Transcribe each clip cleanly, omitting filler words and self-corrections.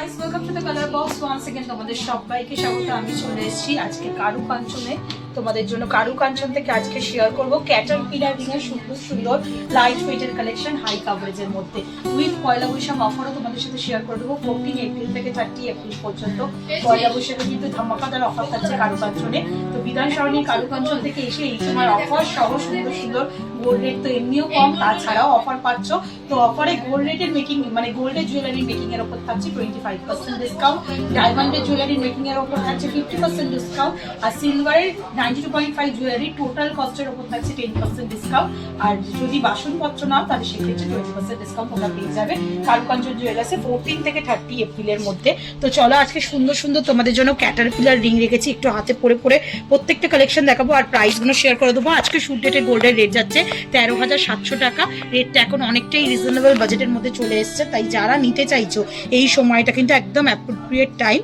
guys, welcome to the color box once again. তোমাদের সবাইকে স্বাগত। আমি চলে এসেছি আজকে কারুকাঞ্চনে। তোমাদের জন্য কারুকাঞ্চন থেকে আজকে শেয়ার করব ক্যাটারপিলার রিংয়ের সুন্দর সুন্দর লাইট ওয়েটের কালেকশন হাই কাভারেজের মধ্যে উইথ পয়লা বৈশাখ অফারও তোমাদের সাথে শেয়ার করে দেবো 14 এপ্রিল থেকে 30 এপ্রিল পর্যন্ত। পয়লা বৈশাখে কিন্তু ধামাকাদার অফার থাকছে কারুকাঞ্চনে। তো বিধান সরণি কারুকাঞ্চন থেকে এসে এই সময় অফার সহ সুন্দর সুন্দর গোল্ড রেট তো এমনিও কম, তাছাড়াও অফার পাচ্ছ। তো অফারে গোল্ড রেটের মেকিং মানে গোল্ডের জুয়েলারি মেকিং এর উপর থাকছে 25% ডিসকাউন্ট, ডায়মন্ডের জুয়েলারি মেকিং এর উপর থাকছে 50% ডিসকাউন্ট, আর সিলভারের 92.5 জুয়েলারি টোটাল কস্টের উপর থাকছে 10% ডিসকাউন্ট। আর যদি বাসনপত্র নাও তাহলে সেক্ষেত্রে 20% ডিসকাউন্ট তোমরা পেয়ে যাবে কারুকাঞ্চন জুয়েলার্সে 14 থেকে 30 এপ্রিলের মধ্যে। তো চলো আজকে সুন্দর সুন্দর তোমাদের জন্য ক্যাটারপিলার রিং রেখেছি, একটু হাতে পরে পরে প্রত্যেকটা কালেকশন দেখাবো আর প্রাইসগুলো শেয়ার করে দেবো। আজকে শুট ডেটের গোল্ডের রেট যাচ্ছে 13,700 টাকা। রেটটা এখন অনেকটাই রিজনেবল বাজেটের মধ্যে চলে এসছে, তাই যারা নিতে চাইছো এই সময়টা কিন্তু একদম অ্যাপ্রোপ্রিয়েট টাইম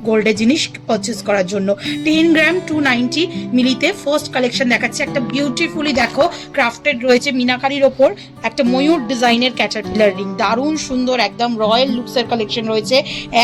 গোল্ডের জিনিস পারচেস করার জন্য। 10 গ্রাম 290 মিলিতে ফার্স্ট কালেকশন দেখাচ্ছে। একটা বিউটিফুলি দেখো ক্রাফটেড রয়েছে মিনাকারির ওপর একটা ময়ূর ডিজাইনের ক্যাটারপিলার রিং, দারুণ সুন্দর একদম রয়্যাল লুকসের কালেকশন রয়েছে।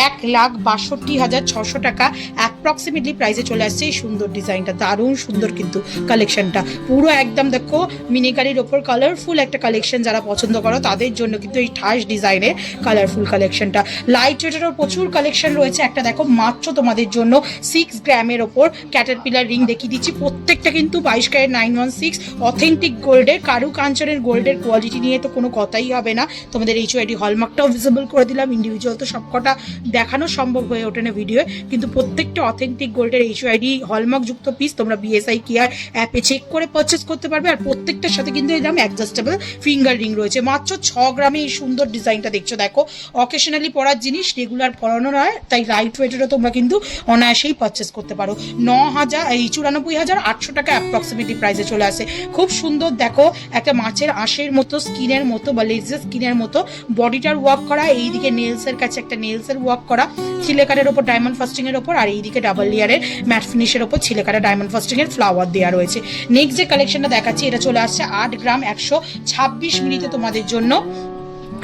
1,62,600 টাকা অ্যাপ্রক্সিমেটলি প্রাইসে চলে আসছে এই সুন্দর ডিজাইনটা, দারুণ সুন্দর কিন্তু কালেকশনটা পুরো একদম দেখো মিনিকারির ওপর কালারফুল একটা কালেকশন। যারা পছন্দ করো তাদের জন্য কিন্তু এই ঠাস ডিজাইনের কালারফুল কালেকশনটা। লাইট ওয়েটেরও প্রচুর কালেকশন রয়েছে। একটা দেখো মাত্র তোমাদের জন্য 6 গ্রামের ওপর ক্যাটারপিলার রিং দেখিয়ে দিচ্ছি, প্রত্যেকটা কিন্তু 22 ক্যারেট 916 অথেন্টিক গোল্ডের কারুকাঞ্চনের গোল্ডের কোয়ালিটি নিয়ে তো কোনো কথাই হবে না। তোমাদের HYD হলমার্কটাও ভিজিবল করে দিলাম, ইন্ডিভিজুয়াল তো সবকটা দেখানো সম্ভব হয়ে ওঠে না ভিডিও, কিন্তু প্রত্যেকটা অথেন্টিক গোল্ডের HYD হলমার্ক যুক্ত পিস তোমরা BSI কেয়ার অ্যাপে চেক করে পারচেস করতে পারবে। আর প্রত্যেকটার সাথে কিন্তু এরকম অ্যাডজাস্টেবল ফিঙ্গার রিং রয়েছে। মাত্র 6 গ্রামে এই সুন্দর ডিজাইনটা দেখছো, দেখো অকেশনালি পরার জিনিস, রেগুলার পরানো নয়, তাই লাইট ওয়েটেরও তোমরা কিন্তু অনায়াসেই পারচেস করতে পারো। 94,800 টাকা অ্যাপ্রক্সিমেটলি প্রাইসে চলে আসে। খুব সুন্দর দেখো একটা মাছের আঁশের মতো স্কিনের মতো বা লেজার স্কিনের মতো বডিটার ওয়ার্ক করা, এইদিকে নেলসের কাছে একটা নেলসের ওয়ার্ক করা ছিলেকারের ওপর ডায়মন্ড ফাস্টিং এর ওপর, আর এইদিকে ডাবল লেয়ারের ম্যাট ফিনিশের ওপর ছিলেকারের ডায়মন্ড ফাস্টিং এর ফ্লাওয়ার দেওয়া রয়েছে। নেক্সট যে কালেকশনটা দেখাচ্ছি এটা চলে আসছে 8 গ্রাম 126 মিনিটে তোমাদের জন্য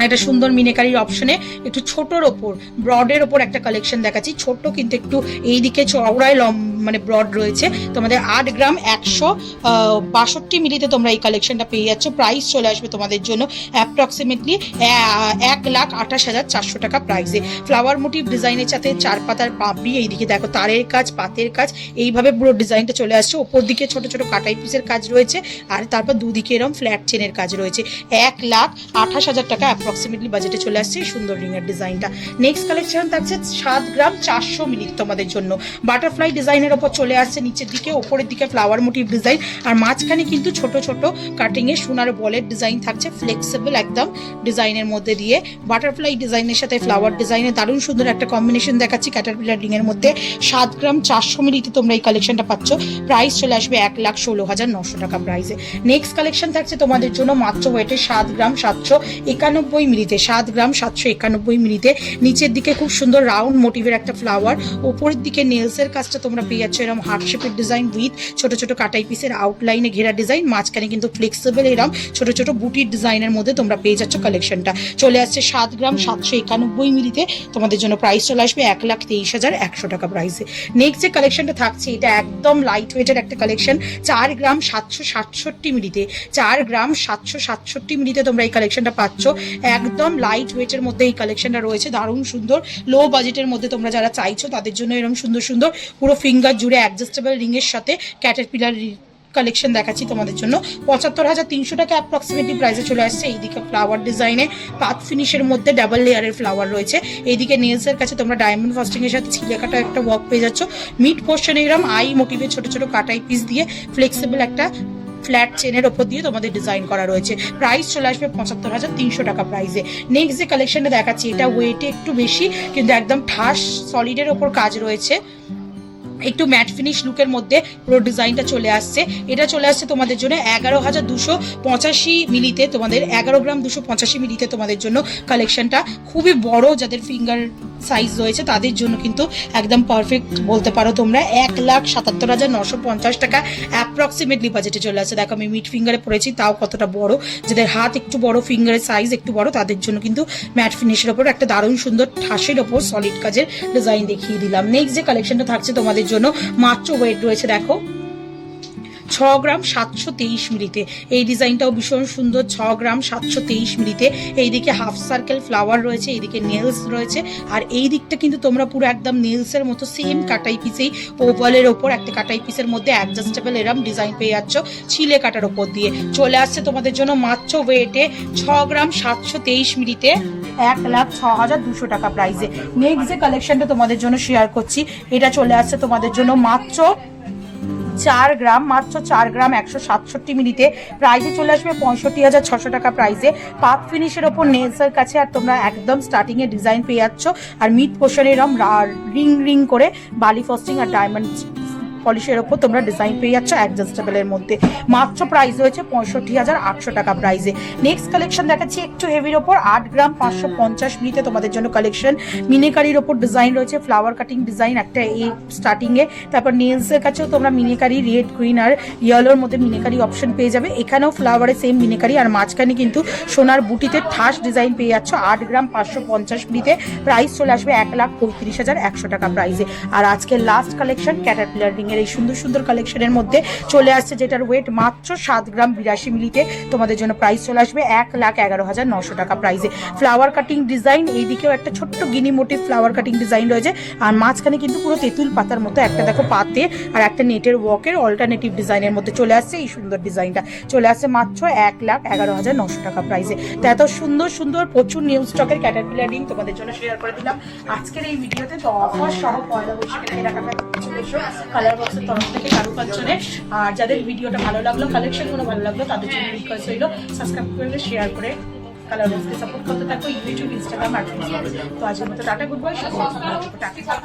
একটা সুন্দর মিনেকারির অপশনে একটু ছোটোর ওপর ব্রডের ওপর একটা কালেকশন দেখাচ্ছি। ছোট কিন্তু একটু এইদিকে চওড়ায় মানে ব্রড রয়েছে। তোমাদের 8 গ্রাম 162 মিলিতে তোমরা এই কালেকশনটা পেয়ে যাচ্ছ। প্রাইস চলে আসবে তোমাদের জন্য অ্যাপ্রক্সিমেটলি 1,28,400 টাকা প্রাইসে। ফ্লাওয়ার মোটিভ ডিজাইনের সাথে 4 পাতার পাপড়ি, এইদিকে দেখো তারের কাজ পাতের কাজ, এইভাবে পুরো ডিজাইনটা চলে আসছে। ওপর দিকে ছোট ছোট কাটাই পিসের কাজ রয়েছে, আর তারপর দুদিকে এরকম ফ্ল্যাট চেনের কাজ রয়েছে। 1,28,000 টাকা অ্যাপ্রক্সিমেটলি বাজেটে চলে আসছে সুন্দর রিংয়ের ডিজাইনটা। নেক্সট কালেকশন থাকছে 7 গ্রাম 400 মিলি তোমাদের জন্য। বাটারফ্লাই ডিজাইনের ওপর চলে আসছে, নিচের দিকে ওপরের দিকে ফ্লাওয়ার মোটিভ ডিজাইন, আর মাঝখানে কিন্তু ছোট ছোট কাটিং এ সোনার বলের ডিজাইন থাকছে ফ্লেক্সিবল একদম ডিজাইনের মধ্যে দিয়ে। বাটারফ্লাই ডিজাইনের সাথে ফ্লাওয়ার ডিজাইনের দারুণ সুন্দর একটা কম্বিনেশন দেখাচ্ছি ক্যাটারপিলার রিং এর মধ্যে। 7 গ্রাম 400 মিলিতে তোমরা এই কালেকশনটা পাচ্ছ। প্রাইস চলে আসবে 1,16,900 টাকা প্রাইসে। নেক্সট কালেকশন থাকছে তোমাদের জন্য মাত্র ওয়েটে 7 গ্রাম 791 মিলিতে। 7 গ্রাম 791 মিলিতে নিচের দিকে খুব সুন্দর রাউন্ড মোটিভের একটা ফ্লাওয়ার, ওপরের দিকে নেলসের কাজটা তোমরা পেয়ে যাচ্ছ এরকম হার্ট শেপের ডিজাইন উইথ ছোট ছোট কাটাই পিসের আউটলাইনে ঘেরা ডিজাইন, মাঝখানে কিন্তু ফ্লেক্সিবল এরকম ছোট ছোট বুটির ডিজাইনের মধ্যে তোমরা পেয়ে যাচ্ছ কালেকশনটা। চলে আসছে 7 গ্রাম 791 মিলিতে তোমাদের জন্য। প্রাইস চলে আসবে 1,23,100 টাকা প্রাইসে। নেক্সট যে কালেকশনটা থাকছে এটা একদম লাইট ওয়েটের একটা কালেকশন। 4 গ্রাম 767 মিলিতে। 4 গ্রাম 767 মিলিতে তোমরা এই কালেকশনটা পাচ্ছ। একদম লাইট ওয়েটের মধ্যে এই কালেকশনটা রয়েছে, দারুণ সুন্দর। লো বাজেটের মধ্যে তোমরা যারা চাইছো তাদের জন্য এরকম সুন্দর সুন্দর পুরো ফিঙ্গার জুড়ে অ্যাডজাস্টেবল রিং এর সাথে ক্যাটারপিলার কালেকশন দেখাচ্ছি তোমাদের জন্য। 75,300 টাকা অ্যাপ্রক্সিমেটলি প্রাইসে চলে আসছে। এইদিকে ফ্লাওয়ার ডিজাইনে পাত ফিনিশের মধ্যে ডাবল লেয়ারের ফ্লাওয়ার রয়েছে। এইদিকে নেলসের কাছে তোমরা ডায়মন্ড ফাস্টিং এর সাথে ছিলেকাটা একটা ওয়ার্ক পেয়ে যাচ্ছ। মিড পোর্শনে এরকম আই মোটিভে ছোট ছোট কাটাই পিস দিয়ে ফ্লেক্সিবল একটা ফ্ল্যাট চেনের ওপর দিয়ে তোমাদের ডিজাইন করা রয়েছে। প্রাইস চলে আসবে 75,300 টাকা প্রাইসে। নেক্সট যে কালেকশনটা দেখাচ্ছি এটা ওয়েটে একটু বেশি কিন্তু একদম ঠাস সলিডের ওপর কাজ রয়েছে। একটু ম্যাট ফিনিশ লুকের মধ্যে পুরো ডিজাইনটা চলে আসছে। এটা চলে আসছে তোমাদের জন্য 11,285 মিলিতে, তোমাদের 11 গ্রাম 285 মিলিতে তোমাদের জন্য কালেকশনটা। খুবই বড় যাদের ফিঙ্গার সাইজ রয়েছে তাদের জন্য কিন্তু একদম পারফেক্ট বলতে পারো তোমরা। 1,77,950 টাকা অ্যাপ্রক্সিমেটলি বাজেটে চলে আসছে। দেখো আমি মিড ফিঙ্গারে পড়েছি, তাও কতটা বড়। যাদের হাত একটু বড়, ফিঙ্গারের সাইজ একটু বড়, তাদের জন্য কিন্তু ম্যাট ফিনিশের ওপর একটা দারুণ সুন্দর ঠাসের ওপর সলিড কাজের ডিজাইন দেখিয়ে দিলাম। নেক্সট যে কালেকশনটা থাকছে তোমাদের জন্য, মাত্র ওয়েট রয়েছে দেখো 6 গ্রাম 723 মিলিতে। এই ডিজাইনটাও ভীষণ সুন্দর, 6 গ্রাম 723 মিলিতে। এইদিকে হাফ সার্কেল ফ্লাওয়ার রয়েছে, এইদিকে নেলস রয়েছে, আর এই দিকটা কিন্তু তোমরা পুরো একদম নেলসের মতো সেম কাটাই পিসেই ওভালের ওপর একটা কাটাই পিসের মধ্যে অ্যাডজাস্টেবল এরম ডিজাইন পেয়ে যাচ্ছ ছিলে কাটার ওপর দিয়ে। চলে আসছে তোমাদের জন্য মাত্র ওয়েটে 6 গ্রাম 723 মিলিতে, 1,06,200 টাকা প্রাইসে। নেক্সট যে কালেকশনটা তোমাদের জন্য শেয়ার করছি, এটা চলে আসছে তোমাদের জন্য মাত্র 4 গ্রাম 167 মিলিতে। প্রাইসে চলে আসবে 65,600 টাকা প্রাইসে। পাত ফিনিশের ওপর নেলসের কাছে, আর তোমরা একদম স্টার্টিং এ ডিজাইন পেয়ে যাচ্ছ, আর মিড পোর্শনে এরকম রিং রিং করে বালি ফস্টিং আর ডায়মন্ড পলিশের ওপর তোমরা ডিজাইন পেয়ে যাচ্ছ অ্যাডজাস্টেবলের মধ্যে। মাত্র প্রাইস রয়েছে 65,800 টাকা প্রাইসে। নেক্সট কালেকশন দেখাচ্ছি একটু হেভির ওপর, 8 গ্রাম 550 মিলিতে তোমাদের জন্য কালেকশন। মিনেকারির ওপর ডিজাইন রয়েছে, ফ্লাওয়ার কাটিং ডিজাইন একটা এই স্টার্টিং এ। তারপর নেলসের কাছেও তোমরা মিনেকারি রেড, গ্রিন আর ইয়েলোর মধ্যে মিনেকারি অপশন পেয়ে যাবে। এখানেও ফ্লাওয়ারে সেম মিনেকারি, আর মাঝখানে কিন্তু সোনার বুটিতে ঠাস ডিজাইন পেয়ে যাচ্ছ 8 গ্রাম 550 মিলিতে। প্রাইস চলে আসবে 1,35,100 টাকা প্রাইসে। আর আজকের লাস্ট কালেকশন ক্যাটারপিলার রিং এর এই সুন্দর সুন্দর কালেকশনের মধ্যে চলে আসছে, যেটার ওয়েট মাত্র 7 গ্রাম 82 মিলিতে। তোমাদের জন্য প্রাইস চলে আসবে 1,11,900 টাকা প্রাইসে। ফ্লাওয়ার কাটিং ডিজাইন, এইদিকেও একটা ছোট্ট গিনি মোটিভ ফ্লাওয়ার কাটিং ডিজাইন রয়েছে, আর মাঝখানে কিন্তু পুরো তেঁতুল পাতার মতো একটা দেখো পাতে, আর একটা নেটের ওয়ার্কের অল্টারনেটিভ ডিজাইনের মধ্যে চলে আসছে এই সুন্দর ডিজাইনটা। চলে আসছে মাত্র 1,11,900 টাকা প্রাইসে। তো এত সুন্দর সুন্দর প্রচুর নিউ স্টকের ক্যাটারপিলার রিং তোমাদের জন্য শেয়ার করে দিলাম আজকের এই ভিডিওতে। তো অফার সহ পয়লা বৈশাখের কেনাকাটা চলে এসো কালার বক্সের তরফ থেকে কারুকাঞ্চনে। আর যাদের ভিডিওটা ভালো লাগলো, কালেকশনগুলো ভালো লাগলো, তাদের জন্য রিকোয়েস্ট হইলো সাবস্ক্রাইব করে শেয়ার করে কালার বক্সকে সাপোর্ট করতে থাকো, ইউটিউব, ইনস্টাগ্রাম আর ফেসবুক। তো আজকের মতো টাটা, গুড বাই, টাটা।